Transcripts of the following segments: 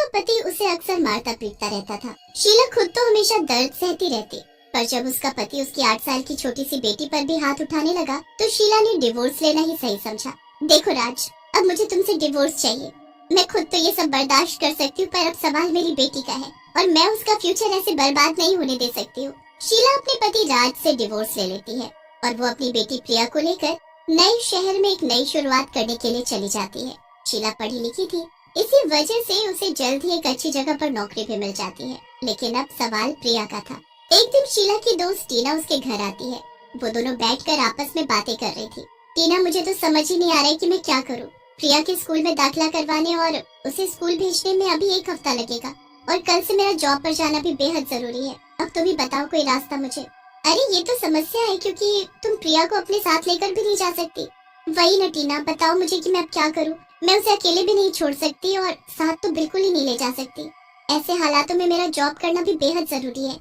पति उसे अक्सर मारता पीटता रहता था। शीला खुद तो हमेशा दर्द सहती रहती, पर जब उसका पति उसकी 8 साल की छोटी सी बेटी पर भी हाथ उठाने लगा तो शीला ने डिवोर्स लेना ही सही समझा। देखो राज, अब मुझे तुमसे डिवोर्स चाहिए। मैं खुद तो ये सब बर्दाश्त कर सकती हूँ, पर अब सवाल मेरी बेटी का है और मैं उसका फ्यूचर ऐसे बर्बाद नहीं होने दे सकती हूँ। शीला अपने पति राज से डिवोर्स ले लेती है और वो अपनी बेटी प्रिया को लेकर नए शहर में एक नई शुरुआत करने के लिए चली जाती है। शीला पढ़ी लिखी थी, इसी वजह से उसे जल्द ही एक अच्छी जगह पर नौकरी भी मिल जाती है। लेकिन अब सवाल प्रिया का था। एक दिन शीला की दोस्त टीना उसके घर आती है। वो दोनों बैठकर आपस में बातें कर रही थी। टीना, मुझे तो समझ ही नहीं आ रहा है कि मैं क्या करूं। प्रिया के स्कूल में दाखिला करवाने और उसे स्कूल भेजने में अभी 1 हफ्ता लगेगा और कल से मेरा जॉब पर जाना भी बेहद जरूरी है। अब तुम ही बताओ कोई रास्ता मुझे। अरे ये तो समस्या है, क्योंकि तुम प्रिया को अपने साथ लेकर भी नहीं जा सकती। वही न टीना, बताओ मुझे कि मैं अब क्या करूं। मैं उसे अकेले भी नहीं छोड़ सकती और साथ तो बिल्कुल ही नहीं ले जा सकती। ऐसे हालातों में मेरा जॉब करना भी बेहद जरूरी है।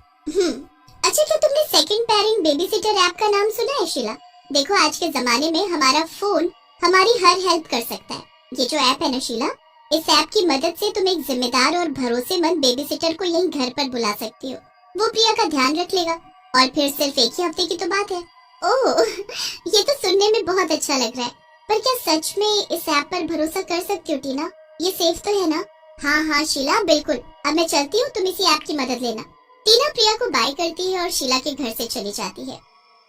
अच्छा, क्या तुमने second parent baby sitter app का नाम सुना है शीला? देखो, आज के जमाने में हमारा फोन हमारी हर हेल्प कर सकता है। ये जो ऐप है ना शीला, इस ऐप की मदद से तुम एक जिम्मेदार और भरोसेमंद बेबी सिटर को यहीं घर पर बुला सकती हो। वो प्रिया का ध्यान रख लेगा और फिर सिर्फ 1 ही हफ्ते की तो बात है। ओह, ये तो सुनने में बहुत अच्छा लग रहा है, पर क्या सच में इस ऐप पर भरोसा कर सकती हो टीना? ये सेफ तो है ना? हाँ हाँ शीला, बिल्कुल। अब मैं चलती हूँ, तुम इसी ऐप की मदद लेना। टीना प्रिया को बाय करती है और शीला के घर से चली जाती है।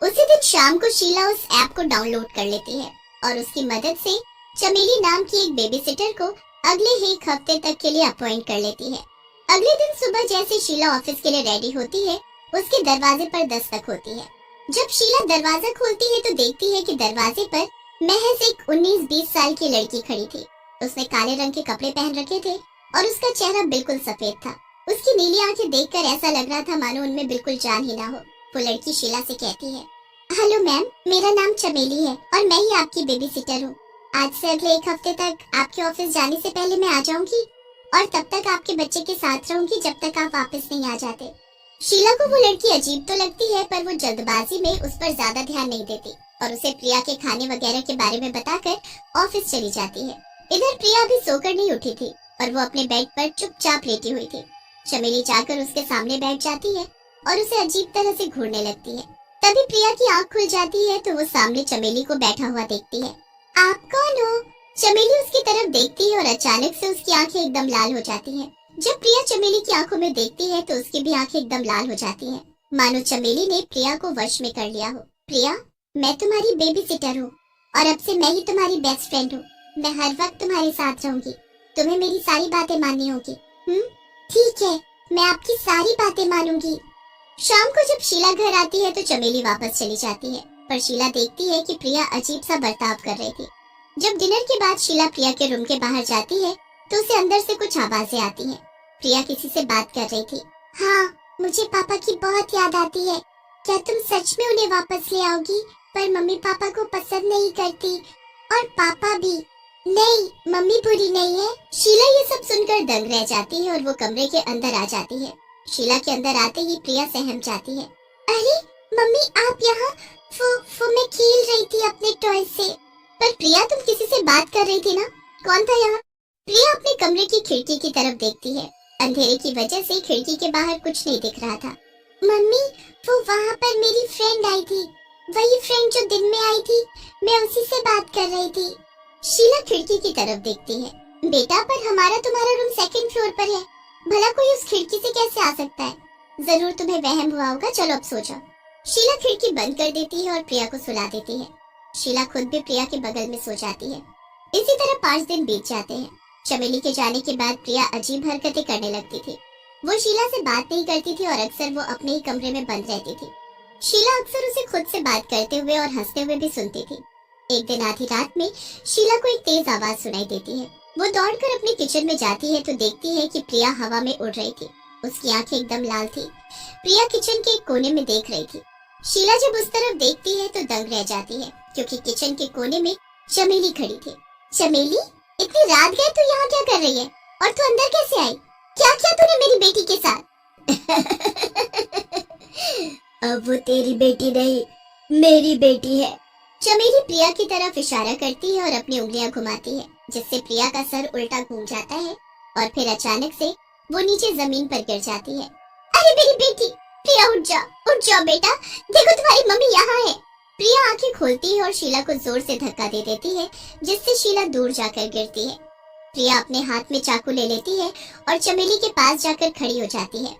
उसी दिन शाम को शीला उस ऐप को डाउनलोड कर लेती है और उसकी मदद से चमेली नाम की एक बेबी सिटर को अगले 1 हफ्ते तक के लिए अपॉइंट कर लेती है। अगले दिन सुबह जैसे शीला ऑफिस के लिए रेडी होती है, उसके दरवाजे पर दस्तक होती है। जब शीला दरवाजा खोलती है तो देखती है कि दरवाजे पर महज एक 19-20 साल की लड़की खड़ी थी। उसने काले रंग के कपड़े पहन रखे थे और उसका चेहरा बिल्कुल सफेद था। उसकी नीली आंखें देखकर ऐसा लग रहा था मानो उनमें बिल्कुल जान ही ना हो। वो लड़की शीला से कहती है, हेलो मैम, मेरा नाम चमेली है और मैं ही आपकी बेबी सिटर हूँ। आज से अगले 1 हफ्ते तक आपके ऑफिस जाने से पहले मैं आ जाऊंगी और तब तक आपके बच्चे के साथ रहूंगी जब तक आप वापस नहीं आ जाते। शीला को वो लड़की अजीब तो लगती है, पर वो जल्दबाजी में उस पर ज्यादा ध्यान नहीं देती और उसे प्रिया के खाने वगैरह के बारे में बताकर ऑफिस चली जाती है। इधर प्रिया अभी सोकर नहीं उठी थी और वो अपने बेड पर चुपचाप लेटी हुई थी। चमेली जाकर उसके सामने बैठ जाती है और उसे अजीब तरह से घूरने लगती है। तभी प्रिया की आंख खुल जाती है तो वो सामने चमेली को बैठा हुआ देखती है। आप कौन हो? चमेली उसकी तरफ देखती है और अचानक से उसकी आंखें एकदम लाल हो जाती हैं। जब प्रिया चमेली की आंखों में देखती है तो उसकी भी आंखें एकदम लाल हो जाती हैं, मानो चमेली ने प्रिया को वश में कर लिया हो। प्रिया, मैं तुम्हारी बेबी सिटर हूँ और अब से मैं ही तुम्हारी बेस्ट फ्रेंड हूँ। मैं हर वक्त तुम्हारे साथ रहूंगी। तुम्हें मेरी सारी बातें माननी होगी। ठीक है, मैं आपकी सारी बातें मानूंगी। शाम को जब शीला घर आती है तो चमेली वापस चली जाती है, पर शीला देखती है कि प्रिया अजीब सा बर्ताव कर रही थी। जब डिनर के बाद शीला प्रिया के रूम के बाहर जाती है तो उसे अंदर से कुछ आवाजें आती हैं। प्रिया किसी से बात कर रही थी। हाँ, मुझे पापा की बहुत याद आती है। क्या तुम सच में उन्हें वापस ले आओगी? पर मम्मी पापा को पसंद नहीं करती और पापा भी। नहीं, मम्मी बुरी नहीं है। शीला ये सब सुनकर दंग रह जाती है और वो कमरे के अंदर आ जाती है। शीला के अंदर आते ही प्रिया सहम जाती है। अरे मम्मी, आप यहाँ? वो मैं खेल रही थी अपने टॉय से। पर प्रिया, तुम किसी से बात कर रही थी ना? कौन था यहाँ? प्रिया अपने कमरे की खिड़की की तरफ देखती है। अंधेरे की वजह से खिड़की के बाहर कुछ नहीं दिख रहा था। मम्मी, वो वहाँ पर मेरी फ्रेंड आई थी, वही फ्रेंड जो दिन में आई थी। मैं उसी से बात कर रही थी। शीला खिड़की की तरफ देखती है। बेटा, पर हमारा तुम्हारा रूम 2nd फ्लोर पर है। भला कोई उस खिड़की से कैसे आ सकता है? जरूर तुम्हें वहम हुआ होगा। चलो अब सो जाओ। शीला खिड़की बंद कर देती है और प्रिया को सुला देती है। शीला खुद भी प्रिया के बगल में सो जाती है। इसी तरह 5 दिन बीत जाते हैं। चमेली के जाने के बाद प्रिया अजीब हरकतें करने लगती थी। वो शीला से बात नहीं करती थी और अक्सर वो अपने ही कमरे में बंद रहती थी। शीला अक्सर उसे खुद से बात करते हुए और हंसते हुए भी सुनती थी। एक दिन आधी रात में शीला को एक तेज आवाज सुनाई देती है। वो दौड़कर अपने किचन में जाती है तो देखती है कि प्रिया हवा में उड़ रही थी। उसकी आंखें एकदम लाल थी। प्रिया किचन के एक कोने में देख रही थी। शीला जब उस तरफ देखती है तो दंग रह जाती है, क्योंकि किचन के कोने में चमेली खड़ी थी। चमेली, इतनी रात गए तू यहाँ क्या कर रही है? और तू अंदर कैसे आई? क्या किया तूने मेरी बेटी के साथ? अब वो तेरी बेटी नहीं, मेरी बेटी है। चमेली प्रिया की तरफ इशारा करती है और अपनी उंगलियां घुमाती है, जिससे प्रिया का सर उल्टा घूम जाता है और फिर अचानक से वो नीचे जमीन पर गिर जाती है। अरे मेरी बेटी प्रिया, उठ जाओ बेटा, देखो तुम्हारी मम्मी यहाँ है। प्रिया आंखें खोलती है और शीला को जोर से धक्का दे देती है, जिससे शीला दूर जाकर गिरती है। प्रिया अपने हाथ में चाकू ले लेती है और चमेली के पास जाकर खड़ी हो जाती है।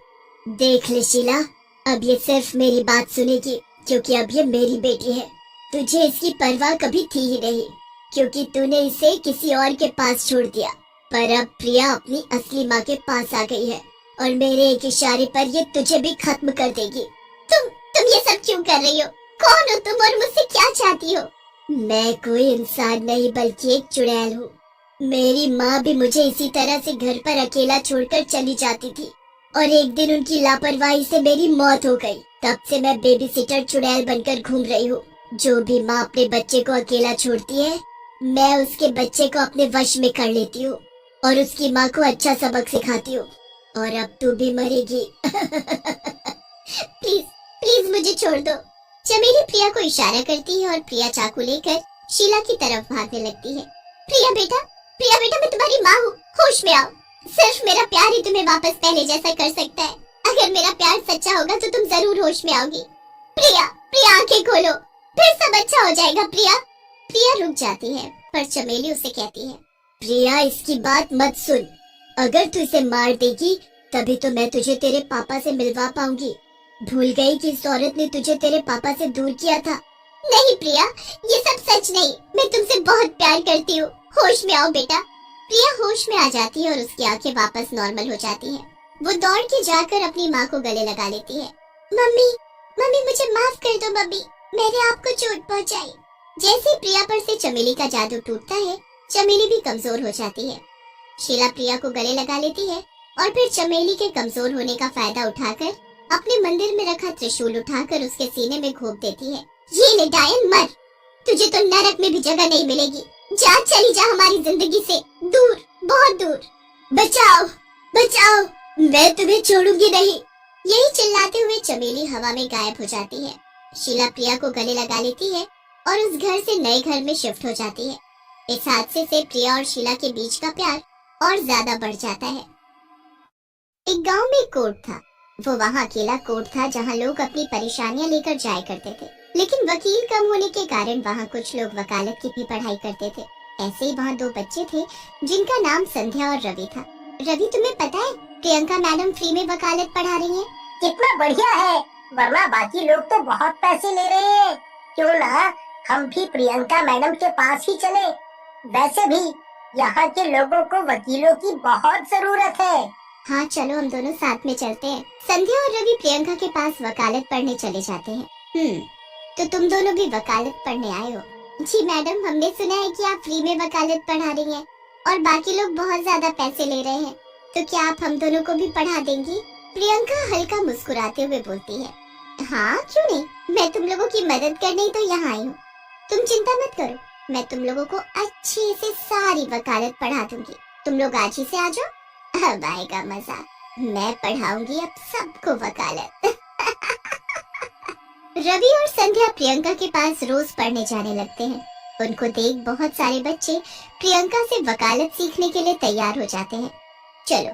देख ले शीला, अब ये सिर्फ मेरी बात सुनेगी, क्योंकि अब ये मेरी बेटी है। तुझे इसकी परवाह कभी थी ही नहीं, क्योंकि तूने इसे किसी और के पास छोड़ दिया। पर अब प्रिया अपनी असली माँ के पास आ गई है और मेरे एक इशारे पर ये तुझे भी खत्म कर देगी। तुम ये सब क्यों कर रही हो? कौन हो तुम और मुझसे क्या चाहती हो? मैं कोई इंसान नहीं बल्कि एक चुड़ैल हूँ। मेरी माँ भी मुझे इसी तरह से घर पर अकेला छोड़कर चली जाती थी और एक दिन उनकी लापरवाही से मेरी मौत हो गई। तब से मैं बेबी सिटर चुड़ैल बनकर घूम रही हूँ। जो भी माँ अपने बच्चे को अकेला छोड़ती है, मैं उसके बच्चे को अपने वश में कर लेती हूँ और उसकी माँ को अच्छा सबक सिखाती हूँ। और अब तू भी मरेगी। प्लीज मुझे छोड़ दो। चमेली प्रिया को इशारा करती है और प्रिया चाकू लेकर शीला की तरफ भागने लगती है। प्रिया बेटा मैं तुम्हारी माँ हूँ, होश में आओ। सिर्फ मेरा प्यार ही तुम्हें वापस पहले जैसा कर सकता है। अगर मेरा प्यार सच्चा होगा तो तुम जरूर होश में आओगी। प्रिया आंखें खोलो, फिर सब अच्छा हो जाएगा। प्रिया रुक जाती है, पर चमेली उसे कहती है, प्रिया इसकी बात मत सुन। अगर तू इसे मार देगी तभी तो मैं तुझे तेरे पापा से मिलवा पाऊंगी। भूल गई कि इस औरत ने तुझे तेरे पापा से दूर किया था। नहीं प्रिया, ये सब सच नहीं। मैं तुमसे बहुत प्यार करती हूँ। होश में आओ बेटा। प्रिया होश में आ जाती है और उसकी आंखें वापस नॉर्मल हो जाती हैं। वो दौड़ के जाकर अपनी माँ को गले लगा लेती है। मम्मी मुझे माफ कर दो मम्मी, मैंने आपको चोट पहुँचाई। जैसे प्रिया पर से चमेली का जादू टूटता है, चमेली भी कमजोर हो जाती है। शीला प्रिया को गले लगा लेती है और फिर चमेली के कमजोर होने का फायदा उठाकर अपने मंदिर में रखा त्रिशूल उठाकर उसके सीने में घोंप देती है। ये ले डायन, मर। तुझे तो नरक में भी जगह नहीं मिलेगी। चली जा हमारी जिंदगी से दूर, बहुत दूर। बचाओ, मैं तुम्हें छोड़ूंगी नहीं। यही चिल्लाते हुए चमेली हवा में गायब हो जाती है। शीला प्रिया को गले लगा लेती है और उस घर से नए घर में शिफ्ट हो जाती है। इस हादसे से प्रिया और शीला के बीच का प्यार और ज्यादा बढ़ जाता है। एक गांव में एक कोर्ट था। वो वहाँ अकेला कोर्ट था जहाँ लोग अपनी परेशानियाँ लेकर जाया करते थे, लेकिन वकील कम होने के कारण वहाँ कुछ लोग वकालत की भी पढ़ाई करते थे। ऐसे ही वहाँ 2 बच्चे थे जिनका नाम संध्या और रवि था। रवि, तुम्हें पता है प्रियंका मैडम फ्री में वकालत पढ़ा रही हैं? कितना बढ़िया है, वरना बाकी लोग तो बहुत पैसे ले रहे हैं। क्यों ना हम भी प्रियंका मैडम के पास ही चले। वैसे भी यहाँ के लोगों को वकीलों की बहुत जरूरत है। हाँ चलो, हम दोनों साथ में चलते हैं। संध्या और रवि प्रियंका के पास वकालत पढ़ने चले जाते हैं। तो तुम दोनों भी वकालत पढ़ने आए हो? जी मैडम, हमने सुना है कि आप फ्री में वकालत पढ़ा रही हैं और बाकी लोग बहुत ज्यादा पैसे ले रहे हैं, तो क्या आप हम दोनों को भी पढ़ा देंगी? प्रियंका हल्का मुस्कुराते हुए बोलती है, हाँ क्यों नहीं, मैं तुम लोगों की मदद करने ही तो यहाँ आई हूँ। तुम चिंता मत करो, मैं तुम लोगों को अच्छे से सारी वकालत पढ़ा दूंगी। तुम लोग आज ही से आ जाओ, अब आएगा मजा। मैं पढ़ाऊंगी अब सबको वकालत। रवि और संध्या प्रियंका के पास रोज पढ़ने जाने लगते हैं। उनको देख बहुत सारे बच्चे प्रियंका से वकालत सीखने के लिए तैयार हो जाते हैं। चलो,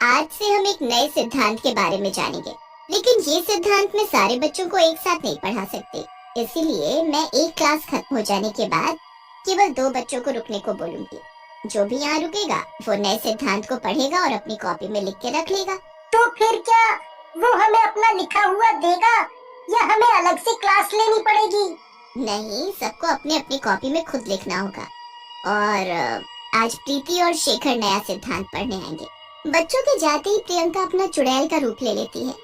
आज से हम एक नए सिद्धांत के बारे में जानेंगे, लेकिन ये सिद्धांत में सारे बच्चों को एक साथ नहीं पढ़ा सकते। इसीलिए मैं एक क्लास खत्म हो जाने के बाद केवल 2 बच्चों को रुकने को बोलूंगी। जो भी यहाँ रुकेगा वो नए सिद्धांत को पढ़ेगा और अपनी कॉपी में लिख के रख लेगा। तो फिर क्या वो हमें अपना लिखा हुआ देगा या हमें अलग से क्लास लेनी पड़ेगी? नहीं, सबको अपने अपनी कॉपी में खुद लिखना होगा। और आज प्रीति और शेखर नया सिद्धांत पढ़ने आएंगे। बच्चों के जाते ही प्रियंका अपना चुड़ैल का रूप ले लेती है।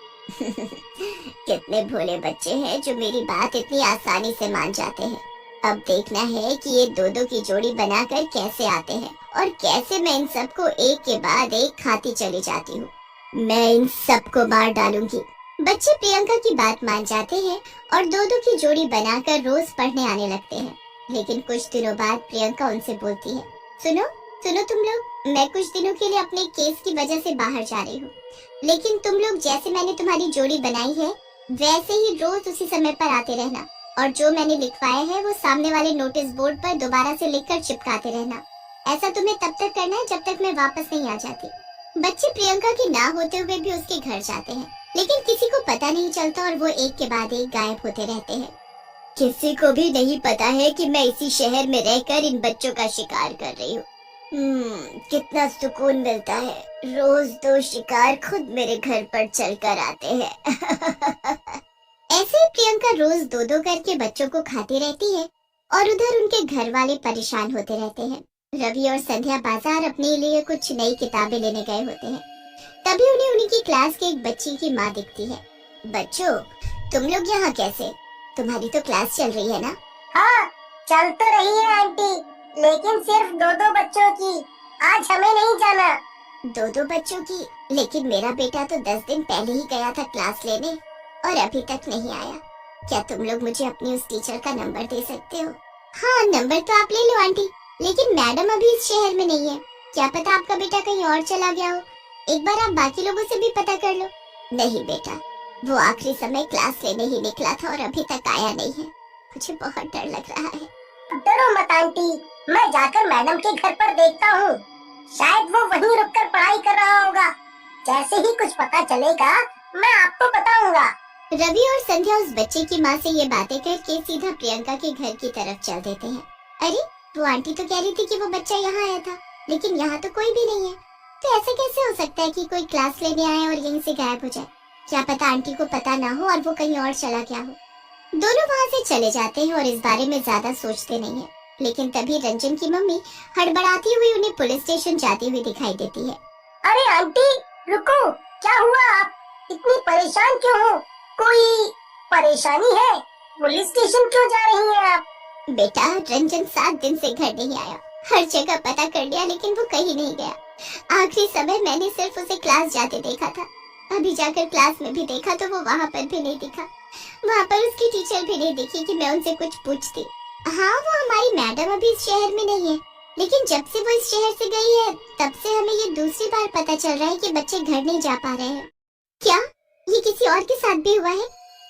कितने भोले बच्चे हैं जो मेरी बात इतनी आसानी से मान जाते हैं। अब देखना है कि ये 2-2 की जोड़ी बनाकर कैसे आते हैं और कैसे मैं इन सबको एक के बाद एक खाती चली जाती हूँ। मैं इन सबको मार डालूंगी। बच्चे प्रियंका की बात मान जाते हैं और 2-2 की जोड़ी बनाकर रोज पढ़ने आने लगते हैं। लेकिन कुछ दिनों बाद प्रियंका उनसे बोलती है, सुनो तुम लोग, मैं कुछ दिनों के लिए अपने केस की वजह से बाहर जा रही हूँ, लेकिन तुम लोग जैसे मैंने तुम्हारी जोड़ी बनाई है वैसे ही रोज उसी समय पर आते रहना और जो मैंने लिखवाया है वो सामने वाले नोटिस बोर्ड पर दोबारा से लिखकर चिपकाते रहना। ऐसा तुम्हें तब तक करना है जब तक मैं वापस नहीं आ जाती। बच्चे प्रियंका के ना होते हुए भी उसके घर जाते हैं, लेकिन किसी को पता नहीं चलता और वो एक के बाद एक गायब होते रहते हैं। किसी को भी नहीं पता है कि मैं इसी शहर में रहकर इन बच्चों का शिकार कर रही हूँ। कितना सुकून मिलता है, रोज दो शिकार खुद मेरे घर पर चलकर आते हैं। ऐसे ही प्रियंका रोज दो दो करके बच्चों को खाती रहती है और उधर उनके घर वाले परेशान होते रहते हैं। रवि और संध्या बाजार अपने लिए कुछ नई किताबें लेने गए होते हैं। तभी उन्हें उन्हीं की क्लास के एक बच्ची की माँ दिखती है। बच्चों, तुम लोग यहाँ कैसे? तुम्हारी तो क्लास चल रही है ना? हाँ, चल तो रही है आंटी, लेकिन सिर्फ दो दो बच्चों की। आज हमें नहीं जाना। दो दो बच्चों की? लेकिन मेरा बेटा तो 10 दिन पहले ही गया था क्लास लेने और अभी तक नहीं आया। क्या तुम लोग मुझे अपनी उस टीचर का नंबर दे सकते हो? हाँ, नंबर तो आप ले लो आंटी, लेकिन मैडम अभी इस शहर में नहीं है। क्या पता आपका बेटा कहीं और चला गया हो। एक बार आप बाकी लोगों से भी पता कर लो। नहीं बेटा, वो आखिरी समय क्लास लेने ही निकला था और अभी तक आया नहीं है। मुझे बहुत डर लग रहा है। डरो मत आंटी, मैं जाकर मैडम के घर पर देखता हूँ। शायद वो वहीं रुककर पढ़ाई कर रहा होगा। जैसे ही कुछ पता चलेगा मैं आपको बताऊंगा। रवि और संध्या उस बच्चे की माँ से ये बातें करके सीधा प्रियंका के घर की तरफ चल देते हैं। अरे, वो आंटी तो कह रही थी कि वो बच्चा यहाँ आया था, लेकिन यहाँ तो कोई भी नहीं है। तो ऐसा कैसे हो सकता है कि कोई क्लास लेने आए और यहीं से गायब हो जाए? क्या पता आंटी को पता ना हो और वो कहीं और चला गया हो। दोनों वहाँ से चले जाते हैं और इस बारे में ज्यादा सोचते नहीं है। लेकिन तभी रंजन की मम्मी हड़बड़ाती हुई उन्हें पुलिस स्टेशन जाती हुई दिखाई देती है। अरे आंटी रुको, क्या हुआ? आप इतनी परेशान क्यों हो? कोई परेशानी है? पुलिस स्टेशन क्यों जा रही हैं आप? बेटा, रंजन 7 दिन से घर नहीं आया। हर जगह पता कर लिया लेकिन वो कहीं नहीं गया। आखिरी समय मैंने सिर्फ उसे क्लास जाते देखा था। अभी जाकर क्लास में भी देखा तो वो वहाँ पर भी नहीं दिखा। वहाँ पर उसकी टीचर भी नहीं दिखी कि मैं उनसे कुछ पूछती। हाँ, वो हमारी मैडम अभी इस शहर में नहीं है, लेकिन जब से वो इस शहर से गई है तब से हमें ये दूसरी बार पता चल रहा है कि बच्चे घर नहीं जा पा रहे हैं। क्या ये किसी और के साथ भी हुआ है?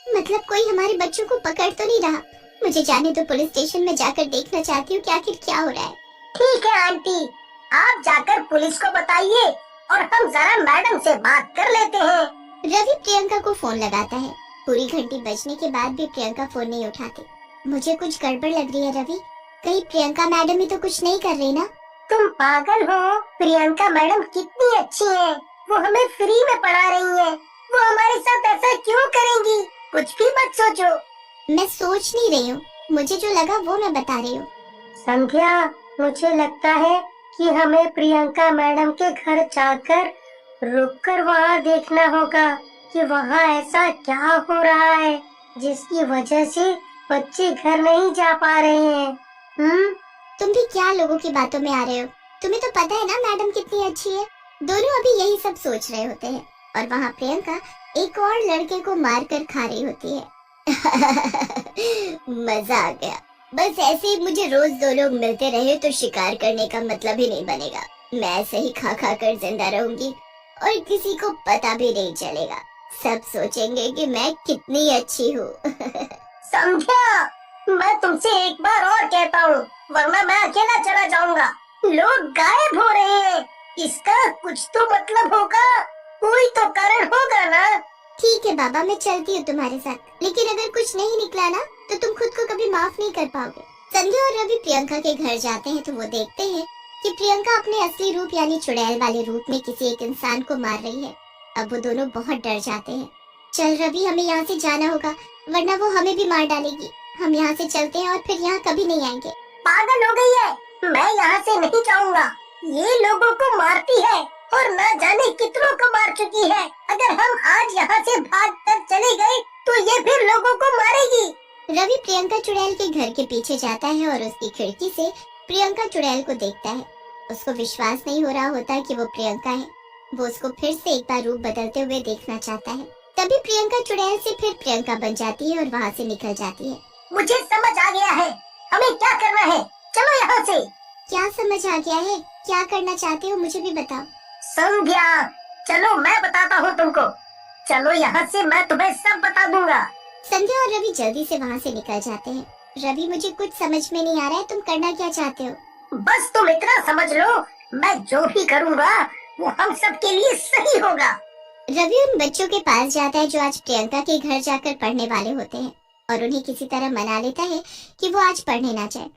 मतलब कोई हमारे बच्चों को पकड़ तो नहीं रहा? मुझे जाने तो पुलिस स्टेशन में जाकर देखना चाहती हूँ कि आखिर क्या हो रहा है। ठीक है आंटी, आप जाकर पुलिस को बताइए और हम जरा मैडम से बात कर लेते हैं। रवि प्रियंका को फोन लगाता है। पूरी घंटी बजने के बाद भी प्रियंका फोन नहीं उठाती। मुझे कुछ गड़बड़ लग रही है रवि। कहीं प्रियंका मैडम ही तो कुछ नहीं कर रही ना? तुम पागल हो? प्रियंका मैडम कितनी अच्छी है। वो हमें फ्री में पढ़ा रही है। वो हमारे साथ ऐसा क्यों करेंगी? कुछ भी मत सोचो। मैं सोच नहीं रही हूँ, मुझे जो लगा वो मैं बता रही हूँ। संध्या, मुझे लगता है कि हमें प्रियंका मैडम के घर जाकर रुककर वहाँ देखना होगा कि वहाँ ऐसा क्या हो रहा है जिसकी वजह से बच्चे घर नहीं जा पा रहे हैं। तुम भी क्या लोगों की बातों में आ रहे हो? तुम्हें तो पता है ना मैडम कितनी अच्छी है। दोनों अभी यही सब सोच रहे होते हैं और वहाँ प्रियंका एक और लड़के को मार कर खा रही होती है। मजा आ गया। बस ऐसे ही मुझे रोज 2 लोग मिलते रहे तो शिकार करने का मतलब ही नहीं बनेगा। मैं ऐसे ही खा खा कर जिंदा रहूंगी और किसी को पता भी नहीं चलेगा। सब सोचेंगे कि मैं कितनी अच्छी हूँ। समझा? मैं तुमसे एक बार और कहता हूँ, वरना मैं अकेला चला जाऊंगा। लोग गायब हो रहे हैं, इसका कुछ तो मतलब होगा। कोई तो कारण होगा ना? ठीक है बाबा, मैं चलती हूँ तुम्हारे साथ, लेकिन अगर कुछ नहीं निकला ना तो तुम खुद को कभी माफ नहीं कर पाओगे। संध्या और रवि प्रियंका के घर जाते हैं तो वो देखते हैं कि प्रियंका अपने असली रूप यानी चुड़ैल वाले रूप में किसी एक इंसान को मार रही है। अब वो दोनों बहुत डर जाते हैं। चल रवि, हमें यहाँ से जाना होगा वरना वो हमें भी मार डालेगी। हम यहाँ से चलते हैं और फिर यहाँ कभी नहीं आएंगे। पागल हो गई है? मैं यहाँ से नहीं जाऊंगा। ये लोगों को मारती है और न जाने कितनों को मार चुकी है। अगर हम आज यहाँ से भाग कर चले गए तो ये फिर लोगों को मारेगी। रवि प्रियंका चुड़ैल के घर के पीछे जाता है और उसकी खिड़की से प्रियंका चुड़ैल को देखता है। उसको विश्वास नहीं हो रहा होता कि वो प्रियंका है। वो उसको फिर से एक बार रूप बदलते हुए देखना चाहता है। तभी प्रियंका चुड़ैल से फिर प्रियंका बन जाती है और वहाँ से निकल जाती है। मुझे समझ आ गया है, हमें क्या करना है। चलो यहाँ से। क्या समझ आ गया है? क्या करना चाहते हो मुझे भी बताओ। संध्या, चलो मैं बताता हूँ तुमको। चलो यहाँ से, मैं तुम्हें सब बता दूंगा। संध्या और रवि जल्दी से वहाँ से निकल जाते हैं। रवि, मुझे कुछ समझ में नहीं आ रहा है, तुम करना क्या चाहते हो? बस तुम इतना समझ लो, मैं जो भी करूँगा वो हम सब के लिए सही होगा। रवि उन बच्चों के पास जाता है जो आज प्रियंका के घर जाकर पढ़ने वाले होते हैं और उन्हें किसी तरह मना लेता है कि वो आज पढ़ने ना जाए।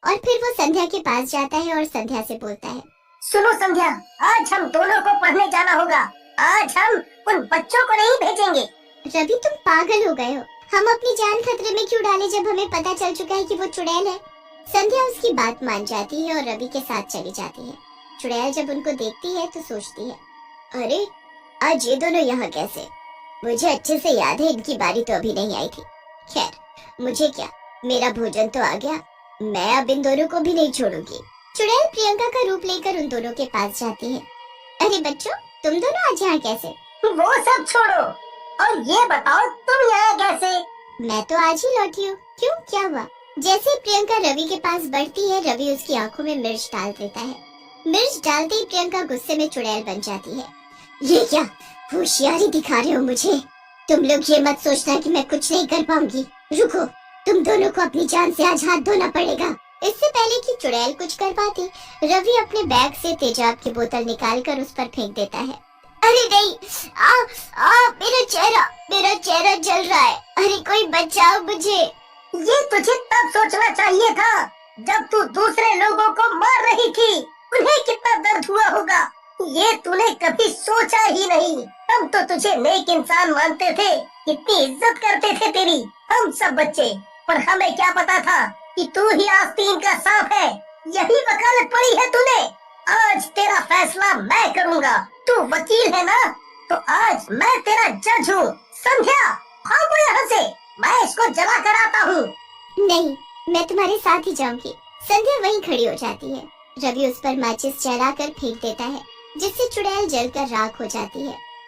और फिर वो संध्या के पास जाता है और संध्या से बोलता है, सुनो संध्या, आज हम दोनों को पढ़ने जाना होगा। आज हम उन बच्चों को नहीं भेजेंगे। रवि तुम पागल हो गए हो, हम अपनी जान खतरे में क्यों डालें जब हमें पता चल चुका है कि वो चुड़ैल है। संध्या उसकी बात मान जाती है और रवि के साथ चली जाती है। चुड़ैल जब उनको देखती है तो सोचती है, अरे आज ये दोनों यहाँ कैसे? मुझे अच्छे से याद है इनकी बारी तो अभी नहीं आई थी। खैर मुझे क्या, मेरा भोजन तो आ गया, मैं अब इन दोनों को भी नहीं छोड़ूंगी। चुड़ैल प्रियंका का रूप लेकर उन दोनों के पास जाती है। अरे बच्चों, तुम दोनों आज यहाँ कैसे? वो सब छोड़ो और ये बताओ तुम यहाँ कैसे? मैं तो आज ही लौटी हूँ। क्यों, क्या हुआ? जैसे प्रियंका रवि के पास बढ़ती है, रवि उसकी आंखों में मिर्च डाल देता है। मिर्च डालते ही प्रियंका गुस्से में चुड़ैल बन जाती है। ये क्या होशियारी दिखा रहे हो मुझे? तुम लोग ये मत सोचना कि मैं कुछ नहीं कर पाऊंगी। रुको, तुम दोनों को अपनी जान से आज हाथ धोना पड़ेगा। इससे पहले कि चुड़ैल कुछ कर पाती, रवि अपने बैग से तेजाब की बोतल निकालकर उस पर फेंक देता है। अरे नहीं, मेरा चेहरा जल रहा है। अरे कोई बचाओ मुझे। ये तुझे तब सोचना चाहिए था जब तू दूसरे लोगों को मार रही थी। उन्हें कितना दर्द हुआ होगा, ये तूने कभी सोचा ही नहीं। हम तो तुझे नेक इंसान मानते थे, कितनी इज्जत करते थे तेरी हम सब बच्चे, पर हमें क्या पता था कि तू ही आस्तीन का सांप है। यही वकालत पड़ी है तूने। आज तेरा फैसला मैं करूंगा। तू वकील है ना, तो आज मैं तेरा जज हूँ। संध्या, भागो यहाँ से, मैं इसको जला कर आता हूँ। नहीं, मैं तुम्हारे साथ ही जाऊंगी। संध्या वहीं खड़ी हो जाती है। रवि उस पर माचिस जलाकर फेंक देता है, जिससे चुड़ैल जलकर राख हो जाती है।